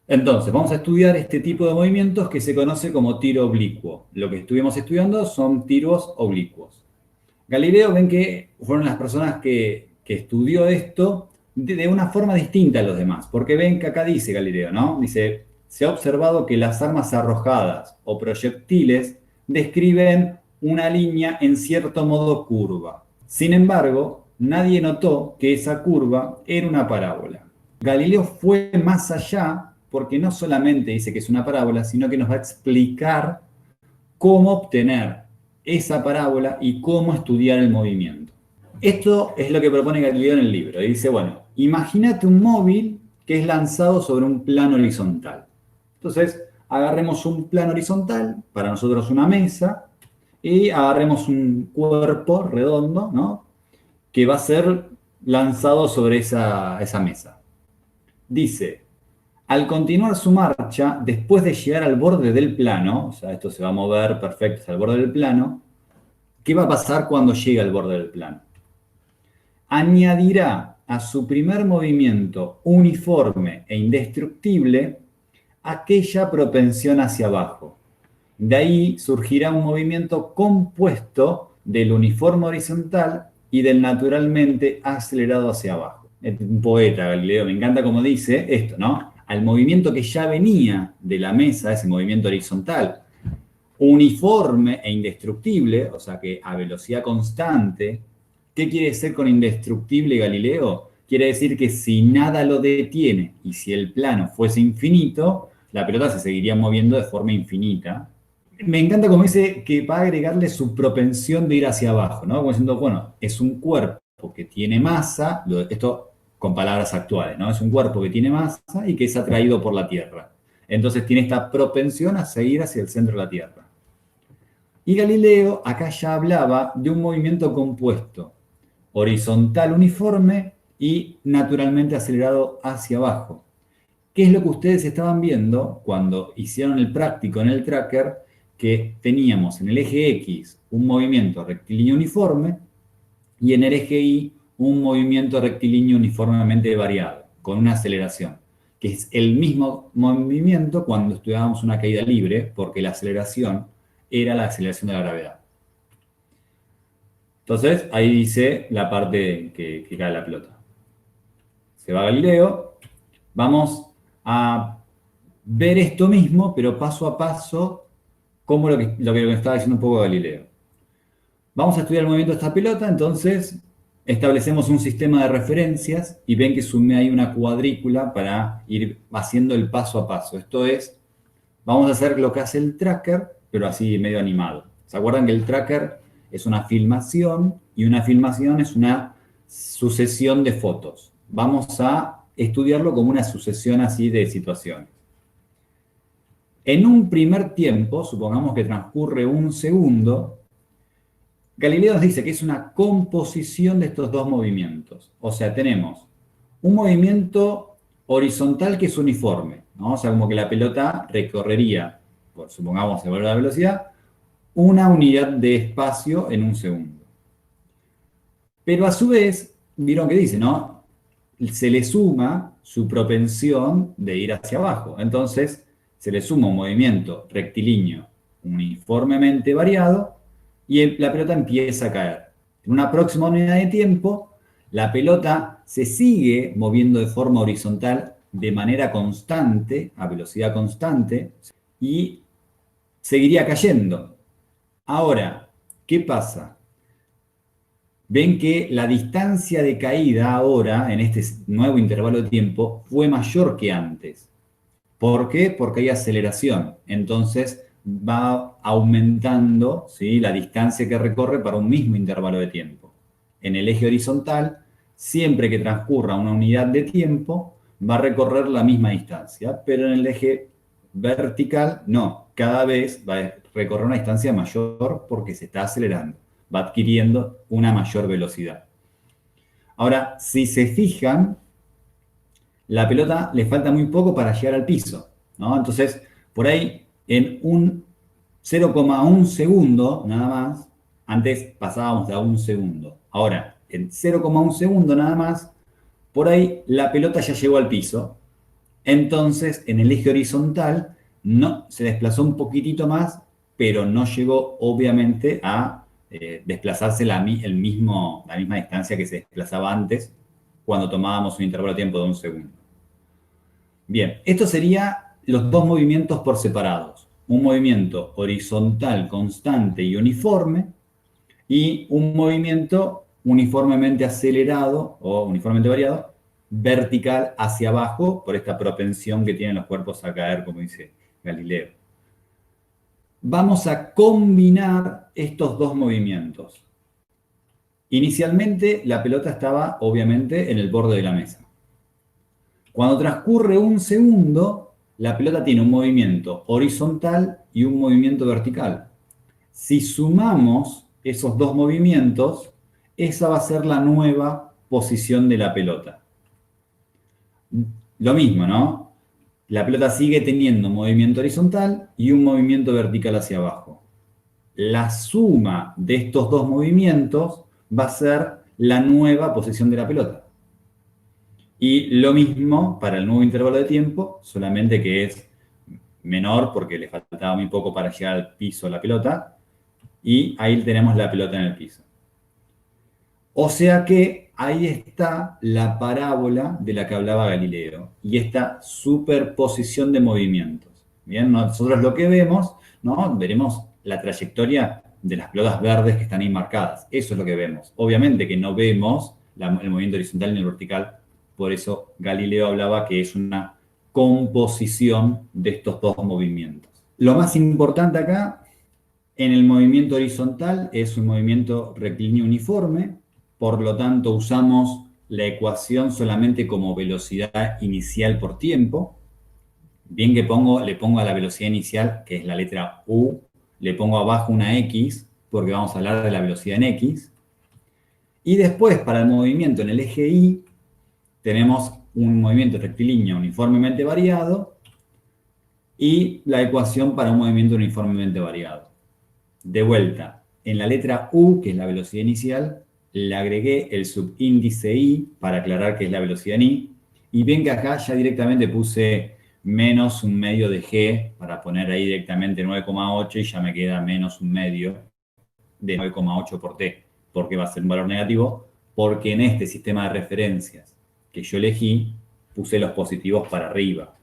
Entonces, vamos a estudiar este tipo de movimientos que se conoce como tiro oblicuo. Lo que estuvimos estudiando son tiros oblicuos. Galileo, ven que fueron las personas que estudió esto de una forma distinta a los demás, porque ven que acá dice Galileo, ¿no? Dice, se ha observado que las armas arrojadas o proyectiles describen una línea en cierto modo curva. Sin embargo, nadie notó que esa curva era una parábola. Galileo fue más allá porque no solamente dice que es una parábola, sino que nos va a explicar cómo obtener esa parábola y cómo estudiar el movimiento. Esto es lo que propone Galileo en el libro. Dice, bueno, imagínate un móvil que es lanzado sobre un plano horizontal. Entonces, agarremos un plano horizontal, para nosotros una mesa, y agarremos un cuerpo redondo, ¿no? Que va a ser lanzado sobre esa mesa. Dice, al continuar su marcha, después de llegar al borde del plano, o sea, esto se va a mover perfecto hasta el borde del plano, ¿qué va a pasar cuando llegue al borde del plano? Añadirá a su primer movimiento uniforme e indestructible aquella propensión hacia abajo. De ahí surgirá un movimiento compuesto del uniforme horizontal y del naturalmente acelerado hacia abajo. Es un poeta, Galileo, me encanta cómo dice esto, ¿no? Al movimiento que ya venía de la mesa, ese movimiento horizontal, uniforme e indestructible, o sea que a velocidad constante. ¿Qué quiere decir con indestructible, Galileo? Quiere decir que si nada lo detiene y si el plano fuese infinito, la pelota se seguiría moviendo de forma infinita. Me encanta como dice que va a agregarle su propensión de ir hacia abajo, ¿no? Como diciendo, bueno, es un cuerpo que tiene masa, esto con palabras actuales, ¿no? Es un cuerpo que tiene masa y que es atraído por la Tierra. Entonces tiene esta propensión a seguir hacia el centro de la Tierra. Y Galileo acá ya hablaba de un movimiento compuesto, horizontal uniforme y naturalmente acelerado hacia abajo. ¿Qué es lo que ustedes estaban viendo cuando hicieron el práctico en el tracker? Que teníamos en el eje X un movimiento rectilíneo uniforme y en el eje Y un movimiento rectilíneo uniformemente variado, con una aceleración, que es el mismo movimiento cuando estudiábamos una caída libre, porque la aceleración era la aceleración de la gravedad. Entonces, ahí dice la parte que cae la pelota. Se va Galileo. Vamos a ver esto mismo, pero paso a paso, como lo que estaba diciendo un poco Galileo. Vamos a estudiar el movimiento de esta pelota, entonces establecemos un sistema de referencias y ven que sumé ahí una cuadrícula para ir haciendo el paso a paso. Esto es, vamos a hacer lo que hace el tracker, pero así medio animado. ¿Se acuerdan que el tracker es una filmación y una filmación es una sucesión de fotos? Vamos a estudiarlo como una sucesión así de situaciones. En un primer tiempo, supongamos que transcurre un segundo, Galileo nos dice que es una composición de estos dos movimientos. O sea, tenemos un movimiento horizontal que es uniforme, ¿no? O sea, como que la pelota recorrería, supongamos el valor de la velocidad, una unidad de espacio en un segundo. Pero a su vez, vieron que dice, ¿no? Se le suma su propensión de ir hacia abajo. Entonces, se le suma un movimiento rectilíneo uniformemente variado y la pelota empieza a caer. En una próxima unidad de tiempo, la pelota se sigue moviendo de forma horizontal de manera constante, a velocidad constante, y seguiría cayendo. Ahora, ¿qué pasa? Ven que la distancia de caída ahora, en este nuevo intervalo de tiempo, fue mayor que antes. ¿Por qué? Porque hay aceleración. Entonces va aumentando, ¿sí?, la distancia que recorre para un mismo intervalo de tiempo. En el eje horizontal, siempre que transcurra una unidad de tiempo, va a recorrer la misma distancia, pero en el eje vertical, no. Cada vez va a recorrer una distancia mayor porque se está acelerando. Va adquiriendo una mayor velocidad. Ahora, si se fijan, la pelota le falta muy poco para llegar al piso, ¿no? Entonces, por ahí, en un 0,1 segundo, nada más, antes pasábamos de a un segundo. Ahora, en 0,1 segundo nada más, por ahí la pelota ya llegó al piso. Entonces, en el eje horizontal, no, se desplazó un poquitito más, pero no llegó, obviamente, a desplazarse la misma distancia que se desplazaba antes cuando tomábamos un intervalo de tiempo de 1 segundo. Bien, esto sería los dos movimientos por separados. Un movimiento horizontal constante y uniforme y un movimiento uniformemente acelerado o uniformemente variado vertical hacia abajo por esta propensión que tienen los cuerpos a caer, como dice Galileo. Vamos a combinar estos dos movimientos. Inicialmente la pelota estaba obviamente en el borde de la mesa. Cuando transcurre 1 segundo, la pelota tiene un movimiento horizontal y un movimiento vertical. Si sumamos esos dos movimientos, esa va a ser la nueva posición de la pelota. Lo mismo, ¿no? La pelota sigue teniendo un movimiento horizontal y un movimiento vertical hacia abajo. La suma de estos dos movimientos va a ser la nueva posición de la pelota. Y lo mismo para el nuevo intervalo de tiempo, solamente que es menor porque le faltaba muy poco para llegar al piso a la pelota. Y ahí tenemos la pelota en el piso. O sea que ahí está la parábola de la que hablaba Galileo y esta superposición de movimientos. Bien, nosotros lo que vemos, ¿no? Veremos la trayectoria de las pelotas verdes que están ahí marcadas. Eso es lo que vemos. Obviamente que no vemos el movimiento horizontal ni el vertical. Por eso Galileo hablaba que es una composición de estos dos movimientos. Lo más importante acá, en el movimiento horizontal, es un movimiento rectilíneo uniforme. Por lo tanto, usamos la ecuación solamente como velocidad inicial por tiempo. Bien que le pongo a la velocidad inicial, que es la letra U, le pongo abajo una X, porque vamos a hablar de la velocidad en X. Y después, para el movimiento en el eje Y, tenemos un movimiento rectilíneo uniformemente variado y la ecuación para un movimiento uniformemente variado. De vuelta, en la letra U, que es la velocidad inicial, le agregué el subíndice I para aclarar que es la velocidad en I. Y ven que acá ya directamente puse menos un medio de G para poner ahí directamente 9,8 y ya me queda menos un medio de 9,8 por T. ¿Por qué va a ser un valor negativo? Porque en este sistema de referencias que yo elegí, puse los positivos para arriba.